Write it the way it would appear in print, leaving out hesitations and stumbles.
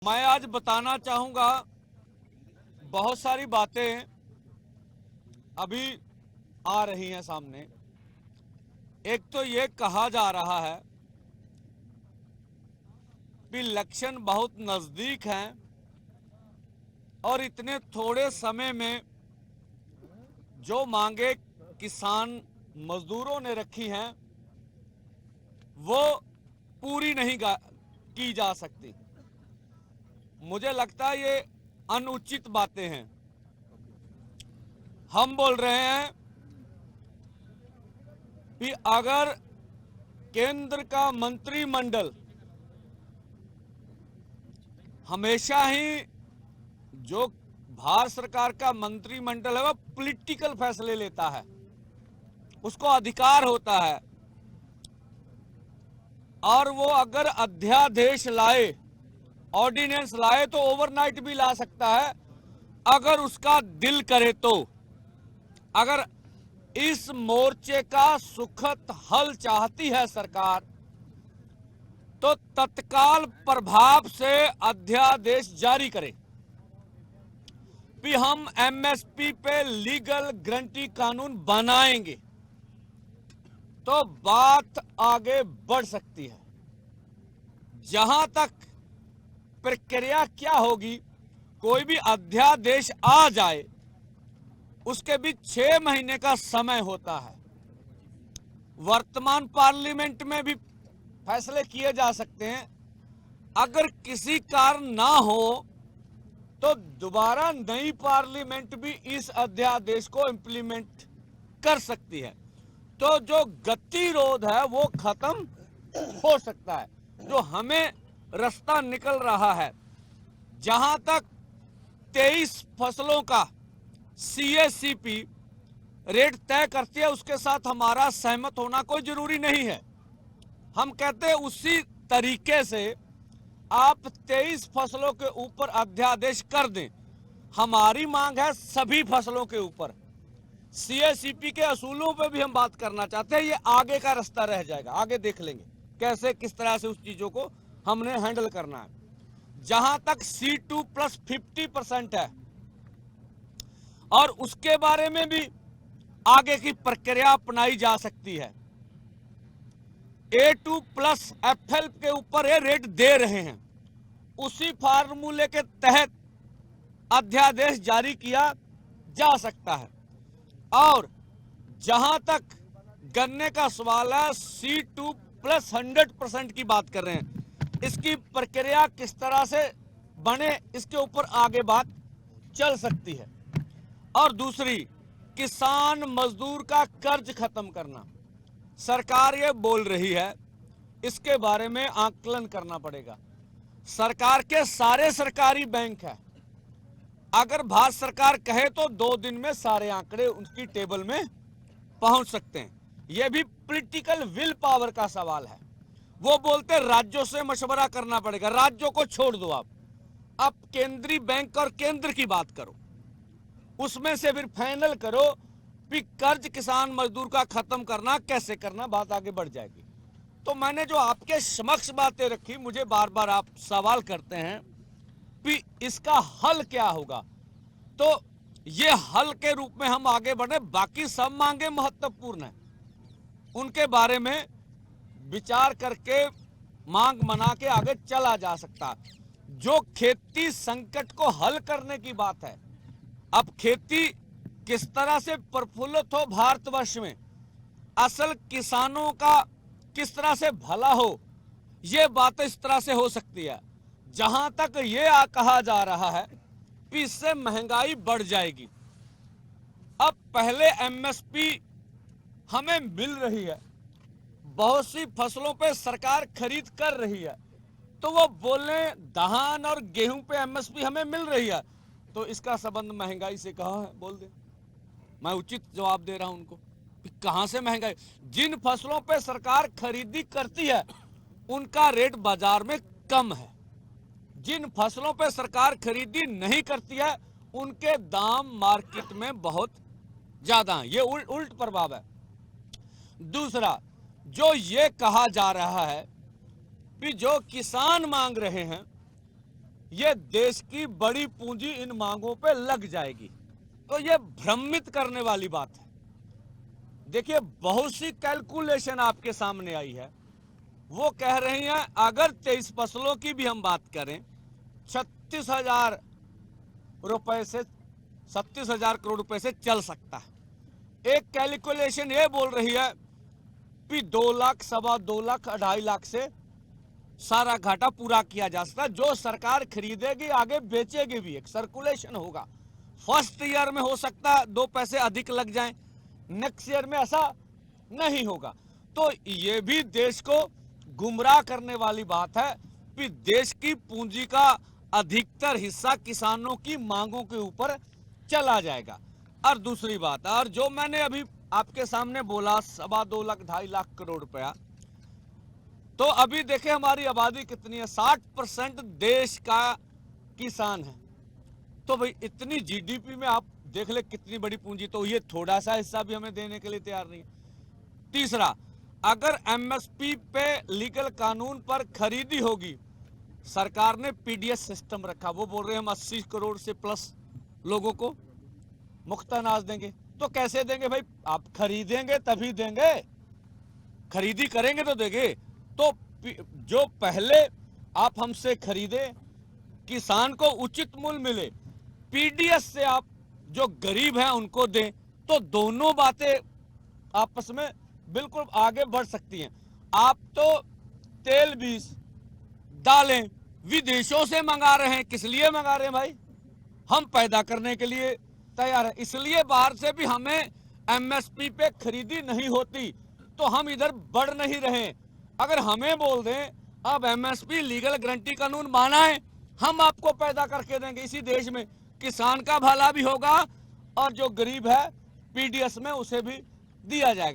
मैं आज बताना चाहूंगा, बहुत सारी बातें अभी आ रही हैं सामने। एक तो ये कहा जा रहा है कि इलेक्शन बहुत नजदीक हैं और इतने थोड़े समय में जो मांगे किसान मजदूरों ने रखी हैं वो पूरी नहीं की जा सकती। मुझे लगता है ये अनुचित बातें हैं। हम बोल रहे हैं कि अगर केंद्र का मंत्रिमंडल हमेशा ही, जो भारत सरकार का मंत्रिमंडल है, वह पॉलिटिकल फैसले लेता है, उसको अधिकार होता है, और वो अगर अध्यादेश लाए, ऑर्डिनेंस लाए तो ओवरनाइट भी ला सकता है अगर उसका दिल करे तो। अगर इस मोर्चे का सुखद हल चाहती है सरकार तो तत्काल प्रभाव से अध्यादेश जारी करे कि हम एमएसपी पे लीगल गारंटी कानून बनाएंगे, तो बात आगे बढ़ सकती है। जहां तक प्रक्रिया क्या होगी, कोई भी अध्यादेश आ जाए उसके भी 6 महीने का समय होता है। वर्तमान पार्लियामेंट में भी फैसले किए जा सकते हैं। अगर किसी कारण ना हो तो दोबारा नई पार्लियामेंट भी इस अध्यादेश को इंप्लीमेंट कर सकती है। तो जो गतिरोध है वो खत्म हो सकता है, जो हमें रास्ता निकल रहा है। जहां तक 23 फसलों का सीएसीपी रेट तय करती है, उसके साथ हमारा सहमत होना कोई जरूरी नहीं है। हम कहते हैं उसी तरीके से आप 23 फसलों के ऊपर अध्यादेश कर दें। हमारी मांग है सभी फसलों के ऊपर। सीएसीपी के असूलों पे भी हम बात करना चाहते हैं। ये आगे का रास्ता रह जाएगा, आगे देख लेंगे कैसे किस तरह से उस चीजों को हमने हैंडल करना है। जहां तक C2+ 50% है और उसके बारे में भी आगे की प्रक्रिया अपनाई जा सकती है। A2+ FL के ऊपर ये रेट दे रहे हैं, उसी फार्मूले के तहत अध्यादेश जारी किया जा सकता है। और जहां तक गन्ने का सवाल है, C2+ 100% की बात कर रहे हैं। इसकी प्रक्रिया किस तरह से बने, इसके ऊपर आगे बात चल सकती है। और दूसरी, किसान मजदूर का कर्ज खत्म करना। सरकार ये बोल रही है, इसके बारे में आकलन करना पड़ेगा। सरकार के सारे सरकारी बैंक है, अगर भारत सरकार कहे तो 2 दिन में सारे आंकड़े उनकी टेबल में पहुंच सकते हैं। यह भी पॉलिटिकल विल पावर का सवाल है। वो बोलते राज्यों से मशवरा करना पड़ेगा। राज्यों को छोड़ दो, आप केंद्रीय बैंक और केंद्र की बात करो, उसमें से फिर फाइनल करो कि कर्ज किसान मजदूर का खत्म करना कैसे करना, बात आगे बढ़ जाएगी। तो मैंने जो आपके समक्ष बातें रखी, मुझे बार बार आप सवाल करते हैं कि इसका हल क्या होगा, तो ये हल के रूप में हम आगे बढ़े। बाकी सब मांगे महत्वपूर्ण है, उनके बारे में विचार करके मांग मना के आगे चला जा सकता। जो खेती संकट को हल करने की बात है, अब खेती किस तरह से प्रफुल्लित हो भारतवर्ष में, असल किसानों का किस तरह से भला हो, ये बात इस तरह से हो सकती है। जहां तक ये कहा जा रहा है कि इससे महंगाई बढ़ जाएगी। अब पहले एमएसपी हमें मिल रही है, बहुत सी फसलों पे सरकार खरीद कर रही है, तो वो बोले धान और गेहूं पे एमएसपी हमें मिल रही है, तो इसका संबंध महंगाई से कहां है, बोल दे। मैं उचित जवाब दे रहा हूं उनको, कहां से महंगाई। जिन फसलों पे सरकार खरीदी करती है उनका रेट बाजार में कम है, जिन फसलों पे सरकार खरीदी नहीं करती है उनके दाम मार्केट में बहुत ज्यादा हैं। ये उल्ट प्रभाव है। दूसरा, जो ये कहा जा रहा है कि जो किसान मांग रहे हैं ये देश की बड़ी पूंजी इन मांगों पे लग जाएगी। तो ये भ्रमित करने वाली बात है। देखिए, बहुत सी कैलकुलेशन आपके सामने आई है। वो कह रही हैं अगर 23 फसलों की भी हम बात करें, 36,000 रुपए से 37,000 करोड़ रुपए से चल सकता है। एक कैलकुलेशन ये बोल रही है कि 2 लाख, 2.25 लाख, 2.5 लाख से सारा घाटा पूरा किया जा सकता है। जो सरकार खरीदेगी आगे बेचेगी भी, एक सर्कुलेशन होगा। फर्स्ट ईयर में हो सकता है 2 पैसे अधिक लग जाएं, नेक्स्ट ईयर में ऐसा नहीं होगा। तो ये भी देश को गुमराह करने वाली बात है कि देश की पूंजी का अधिकतर हिस्सा किसानों की मांगों के ऊपर चला जाएगा। और दूसरी बात, और जो मैंने अभी आपके सामने बोला 2.25 लाख, 2.5 लाख करोड़ रुपया, तो अभी देखें हमारी आबादी कितनी है, 60% देश का किसान है। तो भाई इतनी जीडीपी में आप देख ले कितनी बड़ी पूंजी, तो ये थोड़ा सा हिस्सा भी हमें देने के लिए तैयार नहीं है। तीसरा, अगर एमएसपी पे लीगल कानून पर खरीदी होगी, सरकार ने पीडीएस सिस्टम रखा, वो बोल रहे हैं हम 80 करोड़ से प्लस लोगों को मुफ्त अनाज देंगे। तो कैसे देंगे भाई? आप खरीदेंगे तभी देंगे, खरीदी करेंगे तो देंगे। तो जो पहले आप हमसे खरीदे, किसान को उचित मूल्य मिले, पीडीएस से आप जो गरीब हैं उनको दें, तो दोनों बातें आपस में बिल्कुल आगे बढ़ सकती हैं। आप तो तेल बीज दालें विदेशों से मंगा रहे हैं, किस लिए मंगा रहे हैं भाई? हम पैदा करने के लिए तैयार है, इसलिए बाहर से भी हमें एमएसपी पे खरीदी नहीं होती, तो हम इधर बढ़ नहीं रहे। अगर हमें बोल दें अब एमएसपी लीगल गारंटी कानून माना है, हम आपको पैदा करके देंगे इसी देश में, किसान का भला भी होगा और जो गरीब है पीडीएस में उसे भी दिया जाएगा।